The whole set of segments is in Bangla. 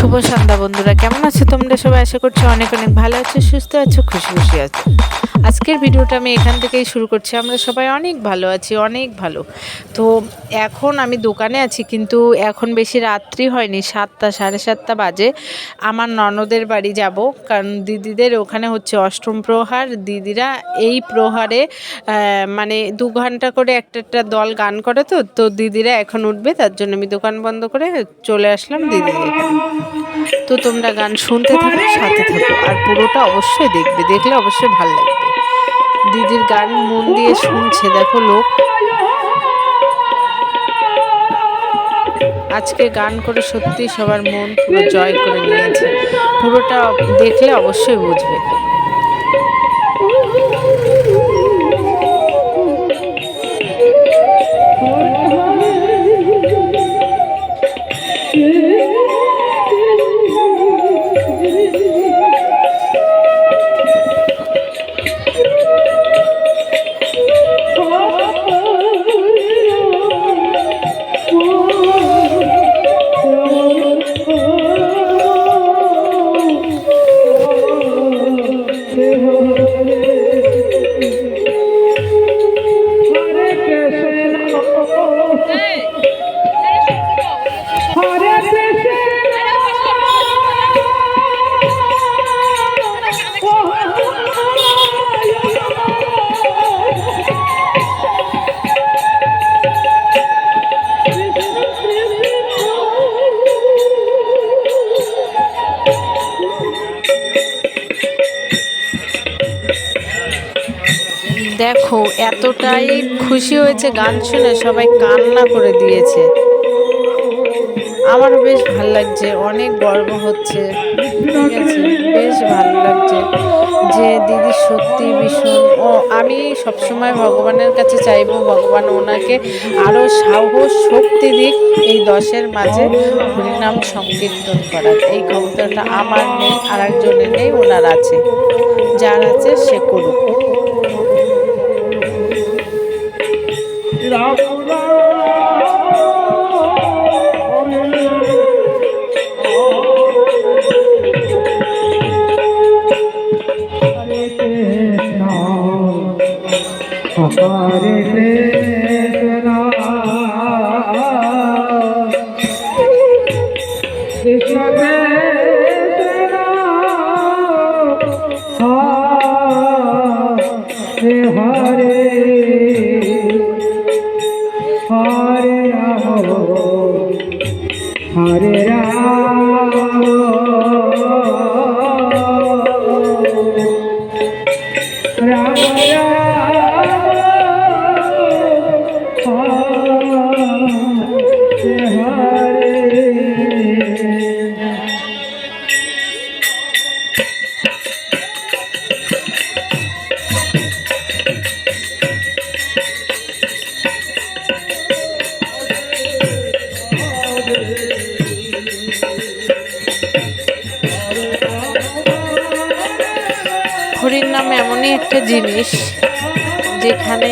শুভ সন্ধ্যা বন্ধুরা, কেমন আছো তোমরা সবাই? আশা করছি অনেক অনেক ভালো আছো, সুস্থ আছো, খুশি খুশি আছো। আজকের ভিডিওটা আমি এখান থেকেই শুরু করছি। আমরা সবাই অনেক ভালো আছি, অনেক ভালো। তো এখন আমি দোকানে আছি, কিন্তু এখন বেশি রাত্রি হয়নি, 7টা 7:30 বাজে। আমার ননদের বাড়ি যাব, কারণ দিদিদের ওখানে হচ্ছে অষ্টম প্রহার। দিদিরা এই প্রহারে মানে 2 ঘন্টা করে একটা একটা দল গান করে, তো দিদিরা এখন উঠবে, তার জন্য আমি দোকান বন্ধ করে চলে আসলাম দিদিদের এখানে। তো তোমরা গান শুনতে থাকো, সাথে থাকো, আর পুরোটা অবশ্যই দেখবে, দেখলে অবশ্যই ভালো লাগবে। দিদির গান মন দিয়ে শুনছে, দেখো লোক আজকে গান করে সত্যি সবার মন পুরো জয় করে নিয়েছে। পুরোটা দেখলে অবশ্যই বুঝবে। দেখো এতটাই খুশি হয়েছে গান শুনে, সবাই কান্না করে দিয়েছে। আমারও বেশ ভালো লাগছে, অনেক গর্ব হচ্ছে, ঠিক আছে, বেশ ভালো লাগছে যে দিদি সত্যি ভীষণ। আমি সবসময় ভগবানের কাছে চাইবো, ভগবান ওনাকে আরও সাহস শক্তি দিক এই 10-এর মাঝে হরিনাম সংকীর্তন করার। এই ক্ষমতাটা আমার নেই, আর একজনের নেই, ওনার আছে। যার আছে সে করুক। हरे कृष्णा कृष्ण कृष्णा हरे हरे हरे राम हरे राम राम হরির নাম এমনই একটা জিনিস, যেখানে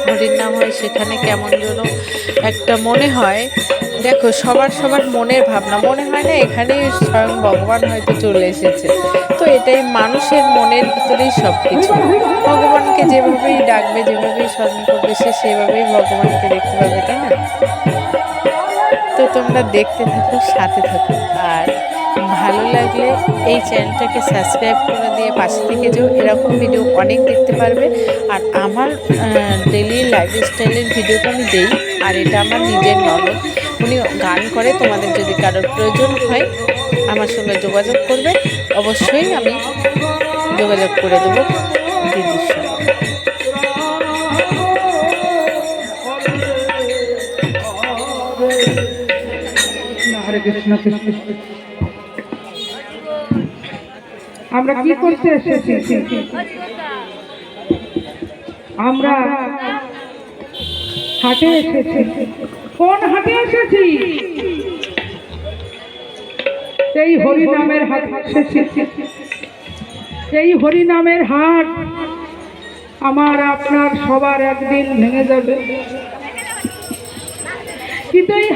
হরির নাম হয় সেখানে কেমন যেন একটা মনে হয়। দেখো সবার সবার মনের ভাবনা, মনে হয় না এখানে স্বয়ং ভগবান হয়তো চলে এসেছে। তো এটাই মানুষের মনের ভিতরেই সব কিছু। ভগবানকে যেভাবেই ডাকবে, যেভাবেই স্মরণ করবে, সে সেভাবেই ভগবানকে দেখতে পাবে, তাই না? তো তোমরা দেখতে থাকো, সাথে থাকো, আর ভালো লাগলে এই চ্যানেলটাকে সাবস্ক্রাইব করে দিয়ে পাশে থেকে যেও। এরকম ভিডিও অনেক দেখতে পারবে। আর আমার ডেলি লাইফস্টাইলের ভিডিও তো আমি দেই, আর এটা আমার নিজের ননদ, উনি গান করে। তোমাদের যদি কারোর প্রয়োজন হয় আমার সঙ্গে যোগাযোগ করবে, অবশ্যই আমি যোগাযোগ করে দেবো দিদির সঙ্গে। हरे कृष्ण कृष्ण আমরা কি করতে এসেছি? আমরা হাটে এসেছি। কোন হাটে এসেছি? সেই হরি নামের হাট এসেছি। সেই হরি নামের হাট আমার আপনার সবার একদিন ভেঙে যাবে, কিন্তু এই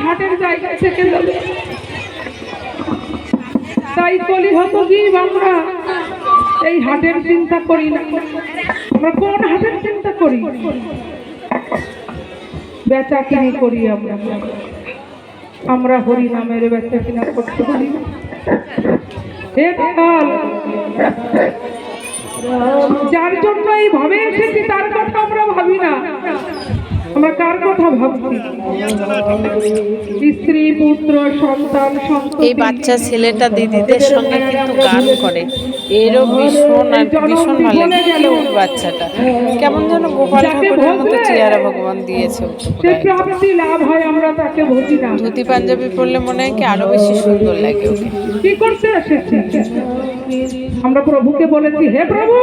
হাটের জায়গা থেকে যাবে। তাই কলিহত জীব আমরা এই হাটের চিন্তা করি না। আমরা কোন হাটের চিন্তা করি? বেচা কিনি করি আমরা। আমরা হরি নামের বেচা কিনা করতে পারি না। হে দয়াল, যার জন্য এইভাবে এসেছি তার কথা আমরা ভাবি না, আমরা কার কথা ভাবছি? স্ত্রী, পুত্র, সন্তান, এই বাচ্চা ছেলেটা দিদিদের সঙ্গে কিন্তু গান করে, এরও ভীষণ আর ভীষণ ভালো লাগে। কিউট বাচ্চাটা, কেমন যেন গোপাল ঠাকুরের মতো চেহারা ভগবান দিয়েছে। সে প্রাপ্তি লাভ হয়, আমরা তাকে বুঝি না। ধুতি পাঞ্জাবি পরলে মনে হয় কি আরো বেশি সুন্দর লাগে ওকে। কি করতে এসেছি? আমরা প্রভুকে বলেছি, হে প্রভু,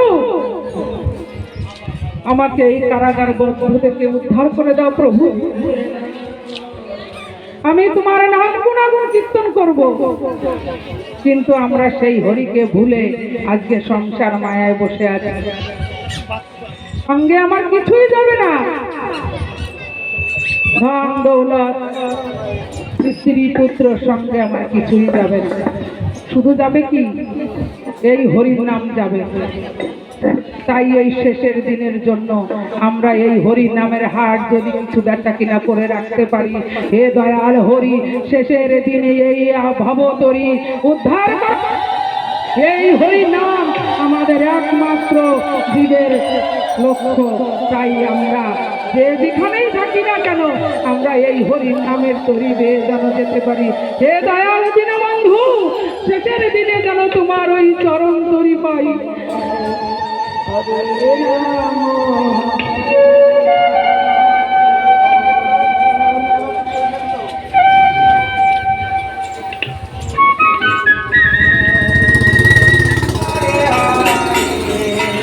আমাকে এই কারাগার বদ্ধ থেকে উদ্ধার করে দাও প্রভু। আমি তোমার নাম গুণাগুণ কীর্তন করব। কিন্তু আমরা সেই হরিকে ভুলে আজকে সংসার মায়ায় বসে আছি। সঙ্গে আমার কিছুই যাবে না, ধন দৌলত, স্ত্রী, পুত্র সঙ্গে আমার কিছুই যাবে না। শুধু যাবে কি? এই হরির নাম যাবে। তাই এই শেষের দিনের জন্য আমরা এই হরি নামের হাট যদি কিছু বেচা কিনা করে রাখতে পারি, হে দয়াল হরি, শেষের দিনে এই ভবতরী উদ্ধার কর। এই হরি নাম আমাদের একমাত্র জীবের লক্ষ্য। তাই আমরা যে যেখানেই থাকি না কেন, আমরা এই হরি নামের তরি বেয়ে যেন যেতে পারি। হে দয়াল দীনবন্ধু, শেষের দিনে যেন তোমার ওই চরণ তরি পাই।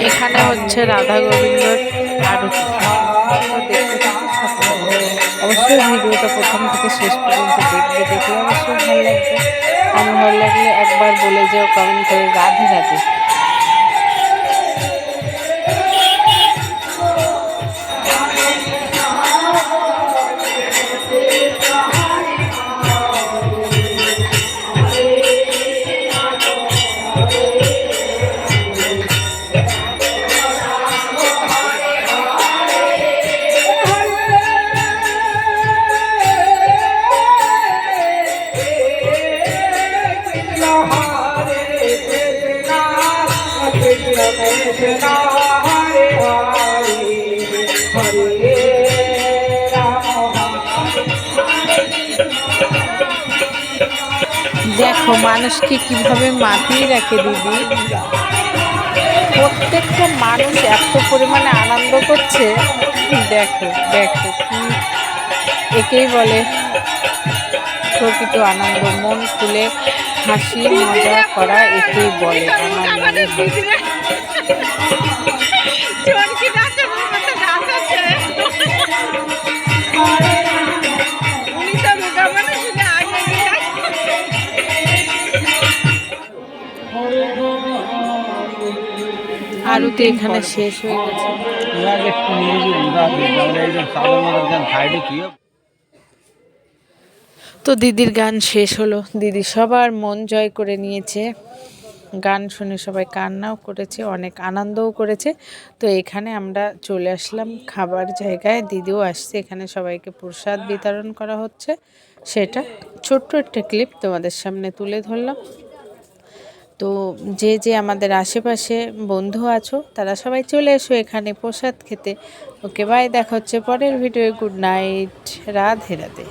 এখানে হচ্ছে রাধা গোবিন্দর আরতি। অবশ্যই ভিডিওটা প্রথম থেকে শেষ পর্যন্ত দেখবে, দেখলে অবশ্যই ভালো লাগবে। আমার ভালো লাগলে একবার বলে যেও কমেন্ট করে রাধে রাধে। দেখো মানুষকে কিভাবে মাতিয়ে রাখে দিদি। প্রত্যেকটা মানুষ এত পরিমাণে আনন্দ করছে। দেখো দেখো কি, একেই বলে প্রকৃত আনন্দ। মন খুলে হাসি মজা করা, একেই বলে আমার মনে হয়। আরতি এখানে শেষ হয়ে গেছে। তো দিদির গান শেষ হলো, দিদি সবার মন জয় করে নিয়েছে। গান শুনে সবাই কান্নাও করেছে, অনেক আনন্দও করেছে। তো এখানে আমরা চলে আসলাম খাবার জায়গায়, দিদিও আসছে। এখানে সবাইকে প্রসাদ বিতরণ করা হচ্ছে, সেটা ছোট্ট একটা ক্লিপ তোমাদের সামনে তুলে ধরলাম। তো যে যে আমাদের আশেপাশে বন্ধু আছো তারা সবাই চলে এসো এখানে প্রসাদ খেতে। ওকে বাই, দেখা হচ্ছে পরের video. Good night, Radhe Radhe.